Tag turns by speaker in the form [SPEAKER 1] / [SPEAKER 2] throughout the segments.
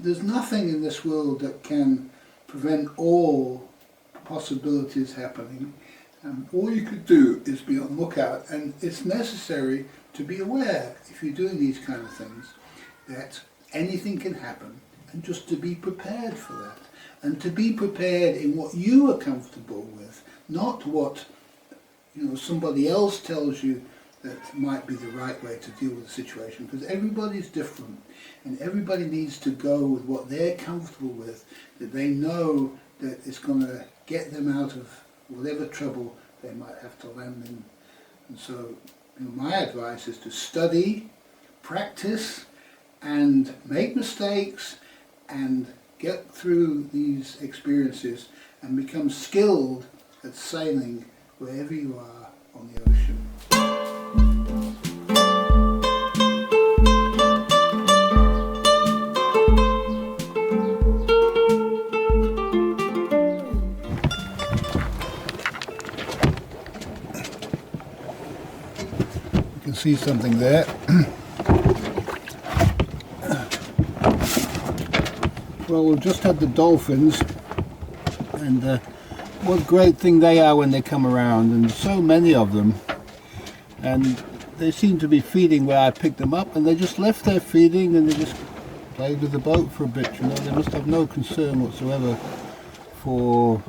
[SPEAKER 1] there's nothing in this world that can prevent all possibilities happening. All you could do is be on lookout, and it's necessary to be aware, if you're doing these kind of things, that anything can happen, and just to be prepared for that, and to be prepared in what you are comfortable with, not what somebody else tells you that might be the right way to deal with the situation, because everybody's different, and everybody needs to go with what they're comfortable with, that they know that it's going to get them out of whatever trouble they might have to land in. And so my advice is to study, practice, and make mistakes, and get through these experiences and become skilled at sailing wherever you are on the ocean. You can see something there. Well, we've just had the dolphins, and what a great thing they are when they come around, and so many of them, and they seem to be feeding where I picked them up, and they just left their feeding and they just played with the boat for a bit. They must have no concern whatsoever for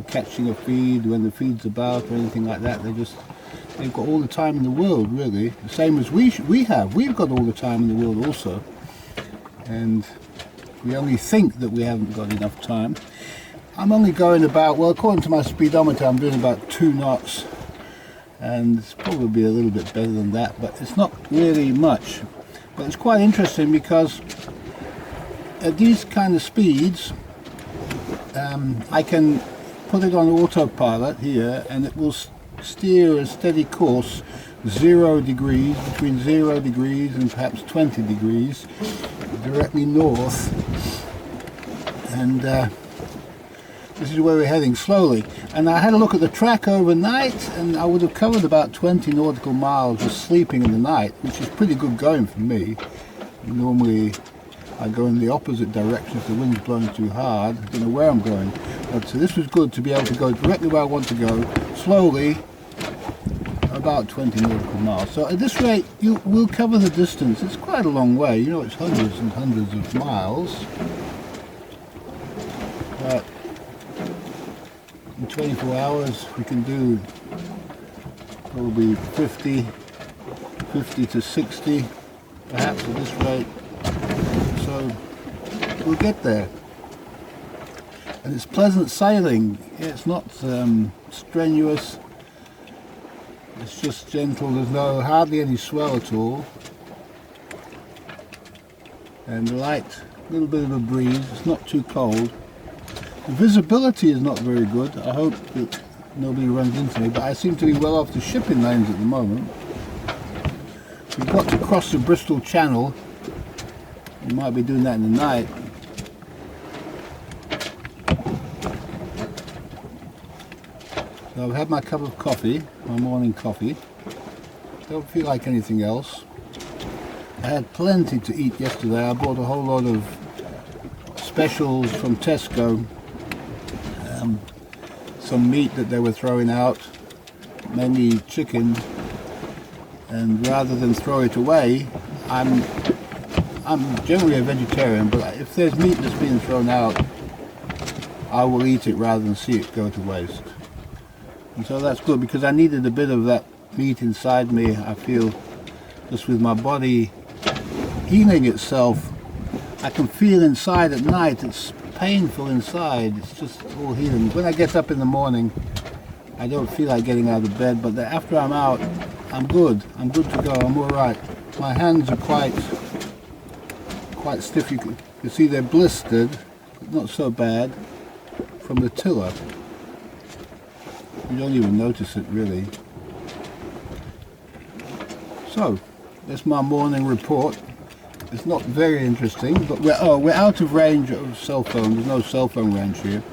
[SPEAKER 1] catching a feed when the feed's about or anything like that. They've got all the time in the world, really, the same as we have. We've got all the time in the world also, and we only think that we haven't got enough time. I'm only going about, well, according to my speedometer, I'm doing about 2 knots, and it's probably a little bit better than that, but it's not really much. But it's quite interesting because at these kind of speeds, I can put it on autopilot here, and it will steer a steady course 0 degrees, between 0 degrees and perhaps 20 degrees, directly north, and this is where we're heading slowly. And I had a look at the track overnight, and I would have covered about 20 nautical miles just sleeping in the night, which is pretty good going for me. Normally I go in the opposite direction if the wind's blowing too hard. I don't know where I'm going, but so this was good to be able to go directly where I want to go, slowly, about 20 nautical miles. So at this rate you will cover the distance. It's quite a long way, it's hundreds and hundreds of miles, but in 24 hours we can do probably 50 to 60 perhaps at this rate, so we'll get there. And it's pleasant sailing. It's not strenuous, it's just gentle. There's hardly any swell at all, and light, little bit of a breeze. It's not too cold. The visibility is not very good. I hope that nobody runs into me, but I seem to be well off the shipping lanes at the moment. We've got to cross the Bristol Channel. We might be doing that in the night. So I've had my cup of coffee, my morning coffee. Don't feel like anything else. I had plenty to eat yesterday. I bought a whole lot of specials from Tesco. Some meat that they were throwing out, mainly chicken, and rather than throw it away, I'm generally a vegetarian, but if there's meat that's being thrown out, I will eat it rather than see it go to waste. And so that's good, because I needed a bit of that meat inside me. I feel just with my body healing itself, I can feel inside at night, it's painful inside, it's just all healing. When I get up in the morning, I don't feel like getting out of bed, but after I'm out, I'm good to go, I'm alright. My hands are quite stiff. You can see they're blistered, but not so bad, from the tiller. You don't even notice it really. So, that's my morning report. It's not very interesting, but we're out of range of cell phone. There's no cell phone range here,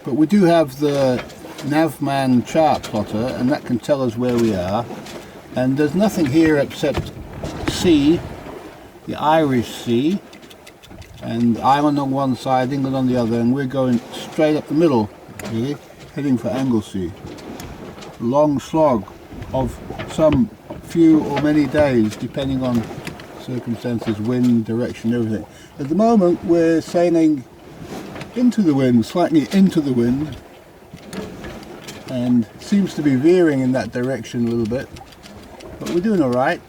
[SPEAKER 1] but we do have the Navman chart plotter, and that can tell us where we are. And there's nothing here except sea, the Irish Sea, and Ireland on one side, England on the other, and we're going straight up the middle, really, heading for Anglesey. A long slog of some few or many days, depending on circumstances, wind, direction, everything. At the moment we're sailing into the wind, slightly into the wind, and seems to be veering in that direction a little bit, but we're doing all right.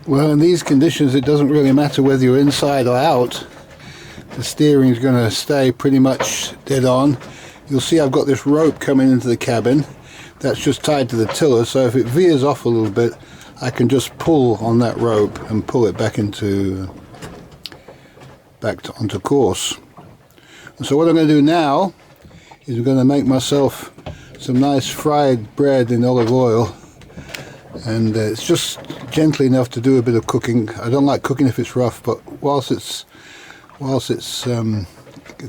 [SPEAKER 1] Well, in these conditions it doesn't really matter whether you're inside or out. The steering is going to stay pretty much dead on. You'll see I've got this rope coming into the cabin that's just tied to the tiller, so if it veers off a little bit I can just pull on that rope and pull it back onto course. And so what I'm going to do now is I'm going to make myself some nice fried bread in olive oil, and it's just gently enough to do a bit of cooking. I don't like cooking if it's rough, but whilst it's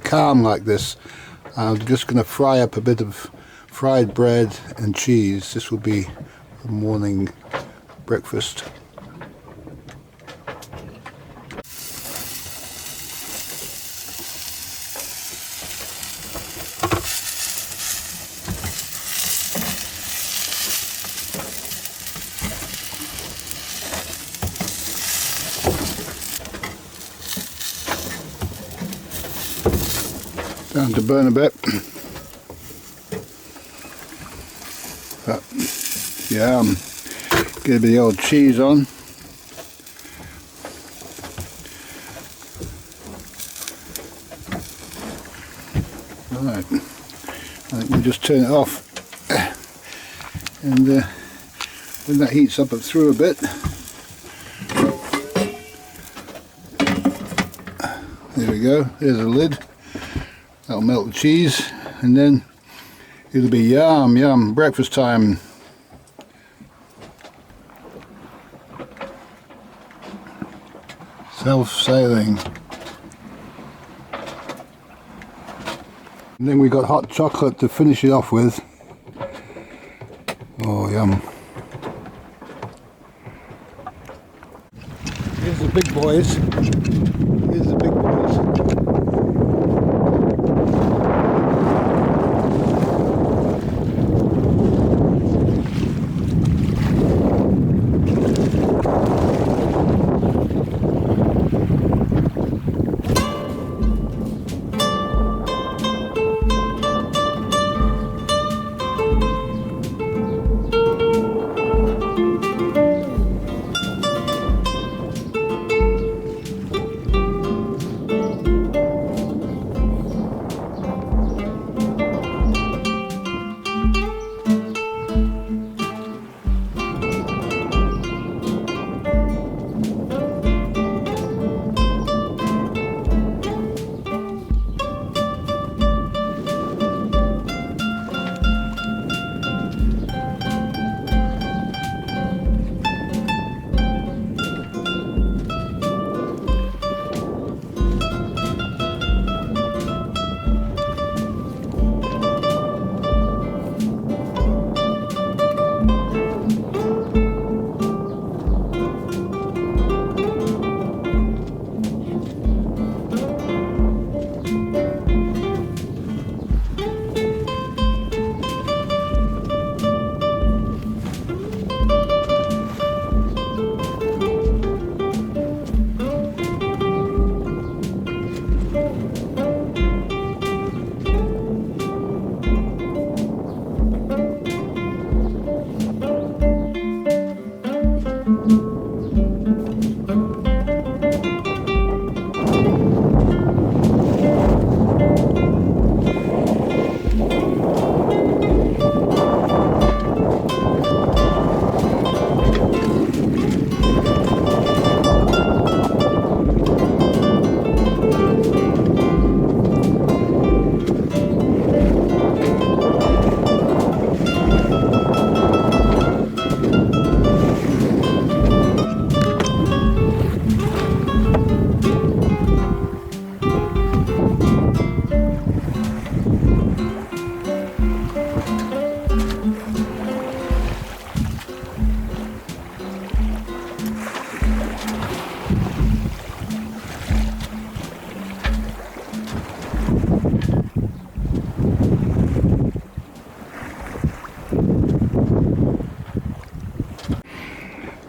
[SPEAKER 1] calm like this, I'm just going to fry up a bit of fried bread and cheese. This will be the morning breakfast. Time to burn a bit. Yum. Get a bit of the old cheese on. Right. I think we'll just turn it off. And when that heats up through a bit, there we go, there's a lid. That'll melt the cheese, and then it'll be yum yum breakfast time. Self-sailing. And then we got hot chocolate to finish it off with. Oh yum. Here's the big boys. Here's the big boys.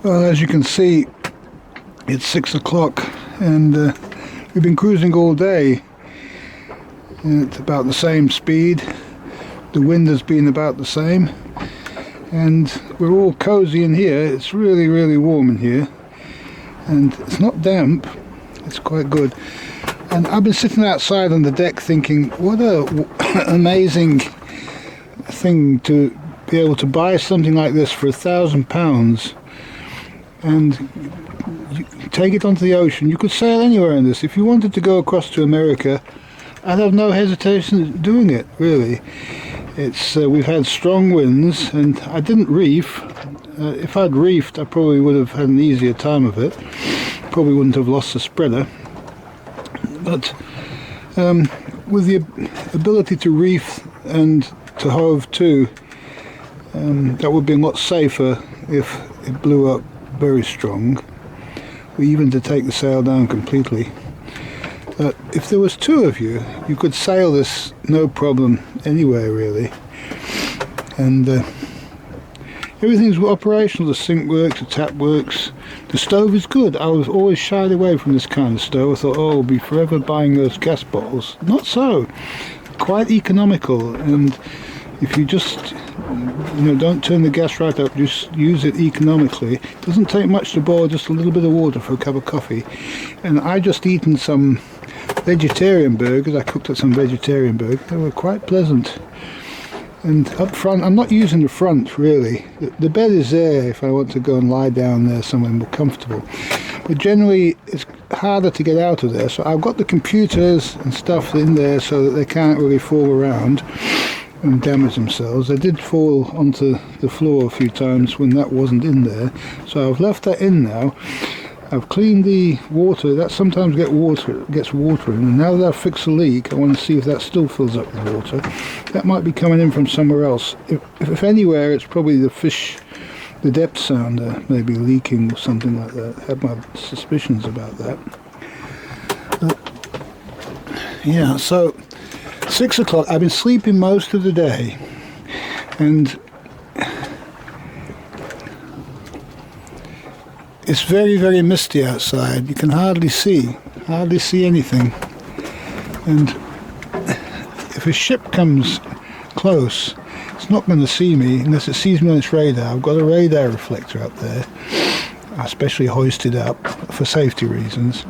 [SPEAKER 1] Well, as you can see, it's 6 o'clock and we've been cruising all day. It's about the same speed. The wind has been about the same. And we're all cozy in here. It's really, really warm in here. And it's not damp. It's quite good. And I've been sitting outside on the deck thinking, what a amazing thing to be able to buy something like this for £1,000 and you take it onto the ocean. You could sail anywhere in this. If you wanted to go across to America, I'd have no hesitation doing it, really. It's we've had strong winds and I didn't reef. If I'd reefed, I probably would have had an easier time of it. Probably wouldn't have lost the spreader. But with the ability to reef and to hove to, that would be a lot safer if it blew up very strong, or even to take the sail down completely. But if there was two of you, you could sail this no problem anywhere really. And everything's operational. The sink works, the tap works, the stove is good. I was always shied away from this kind of stove. I thought, oh, I'll be forever buying those gas bottles. Not so. Quite economical, and if you just don't turn the gas right up, just use it economically. It doesn't take much to boil just a little bit of water for a cup of coffee. And I just eaten some vegetarian burgers. I cooked up some vegetarian burgers. They were quite pleasant. And up front, I'm not using the front really. The bed is there if I want to go and lie down there somewhere more comfortable. But generally it's harder to get out of there. So I've got the computers and stuff in there so that they can't really fall around and damage themselves. They did fall onto the floor a few times when that wasn't in there. So I've left that in now. I've cleaned the water. That sometimes gets water in. And now that I've fixed the leak, I want to see if that still fills up with water. That might be coming in from somewhere else. If anywhere, it's probably the fish, the depth sounder, maybe leaking or something like that. I have my suspicions about that. But, yeah, so 6 o'clock. I've been sleeping most of the day, and it's very, very misty outside. You can hardly see anything. And if a ship comes close, it's not going to see me unless it sees me on its radar. I've got a radar reflector up there, especially hoisted up for safety reasons.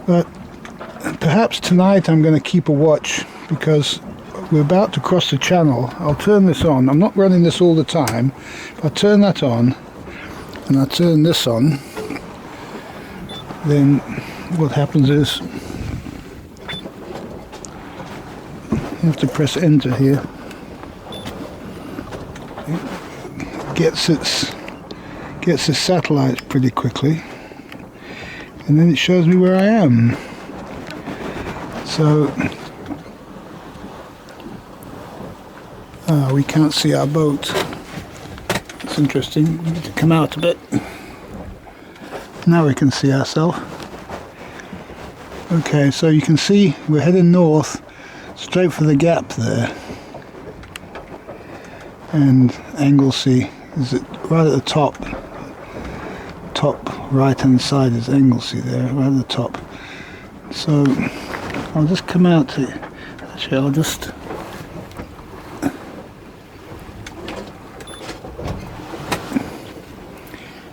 [SPEAKER 1] But perhaps tonight I'm going to keep a watch, because we're about to cross the channel. I'll turn this on. I'm not running this all the time. If I turn that on and I turn this on, then what happens is you have to press enter here. It gets its satellites pretty quickly, and then it shows me where I am. So we can't see our boat. It's interesting. We need to come out a bit. Now we can see ourselves. Okay, so you can see we're heading north, straight for the gap there. And Anglesey is right at the top. Top right hand side is Anglesey there, right at the top. So I'll just come out to, actually I'll just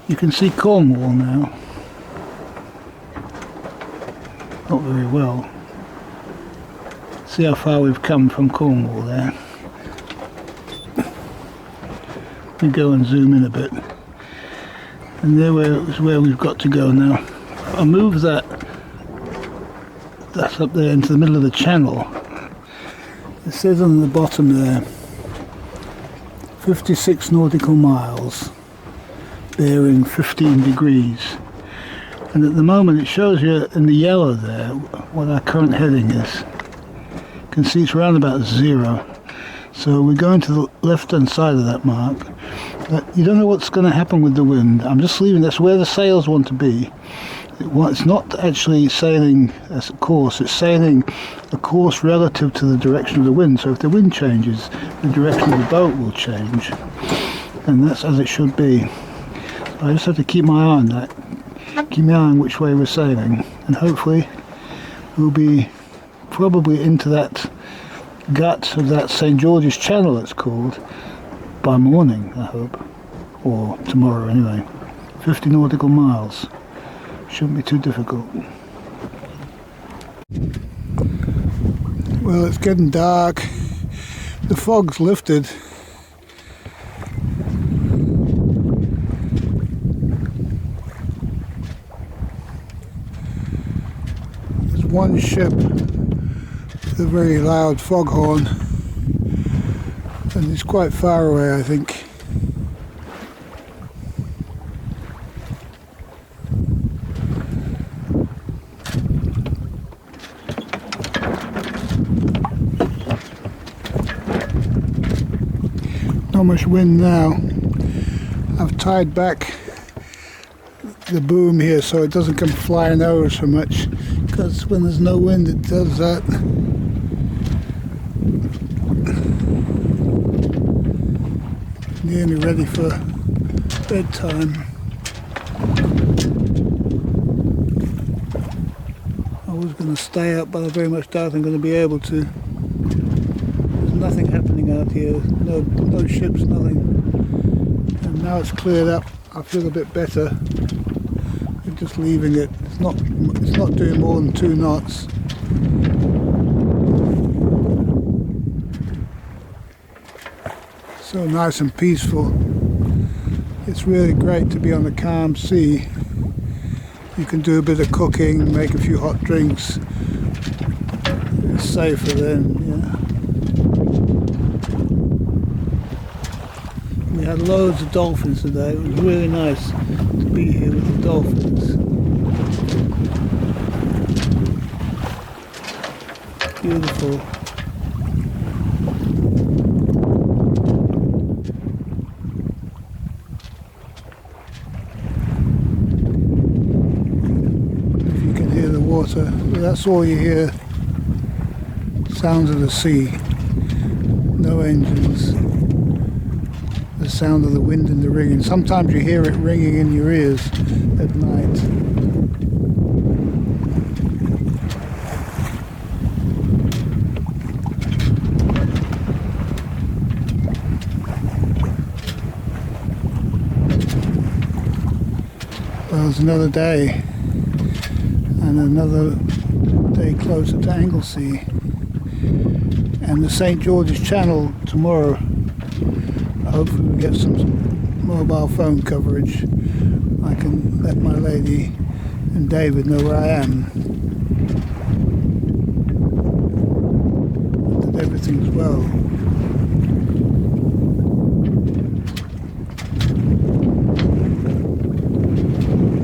[SPEAKER 1] you can see Cornwall now. Not very well. See how far we've come from Cornwall there. We go and zoom in a bit. And there is where we've got to go now. I'll move that's up there into the middle of the channel. It says on the bottom there 56 nautical miles, bearing 15 degrees. And at the moment it shows you in the yellow there what our current heading is. You can see it's around about 0. So we're going to the left hand side of that mark. But you don't know what's going to happen with the wind. I'm just leaving, that's where the sails want to be. It's not actually sailing as a course, it's sailing a course relative to the direction of the wind. So if the wind changes, the direction of the boat will change. And that's as it should be. I just have to keep my eye on that. Keep my eye on which way we're sailing, and hopefully we'll be probably into that gut of that St. George's Channel, it's called, by morning, I hope, or tomorrow anyway. 50 nautical miles. Shouldn't be too difficult. Well, it's getting dark. The fog's lifted. There's one ship with a very loud foghorn, and it's quite far away, I think. Not much wind now. I've tied back the boom here so it doesn't come flying over so much, because when there's no wind it does that. Nearly ready for bedtime. I was going to stay up, but I very much doubt I'm going to be able to. There's nothing happening out here, no ships, nothing. And now it's cleared up, I feel a bit better. We're just leaving it. It's not doing more than 2 knots. So nice and peaceful. It's really great to be on a calm sea. You can do a bit of cooking, make a few hot drinks. It's safer then, yeah. We had loads of dolphins today. It was really nice to be here with the dolphins. Beautiful. If you can hear the water, that's all you hear. Sounds of the sea. No engines. The sound of the wind and the ringing. Sometimes you hear it ringing in your ears at night. Well, it's another day and another day closer to Anglesey and the St. George's Channel tomorrow. Hopefully we'll get some mobile phone coverage. I can let my lady and David know where I am. That everything's well.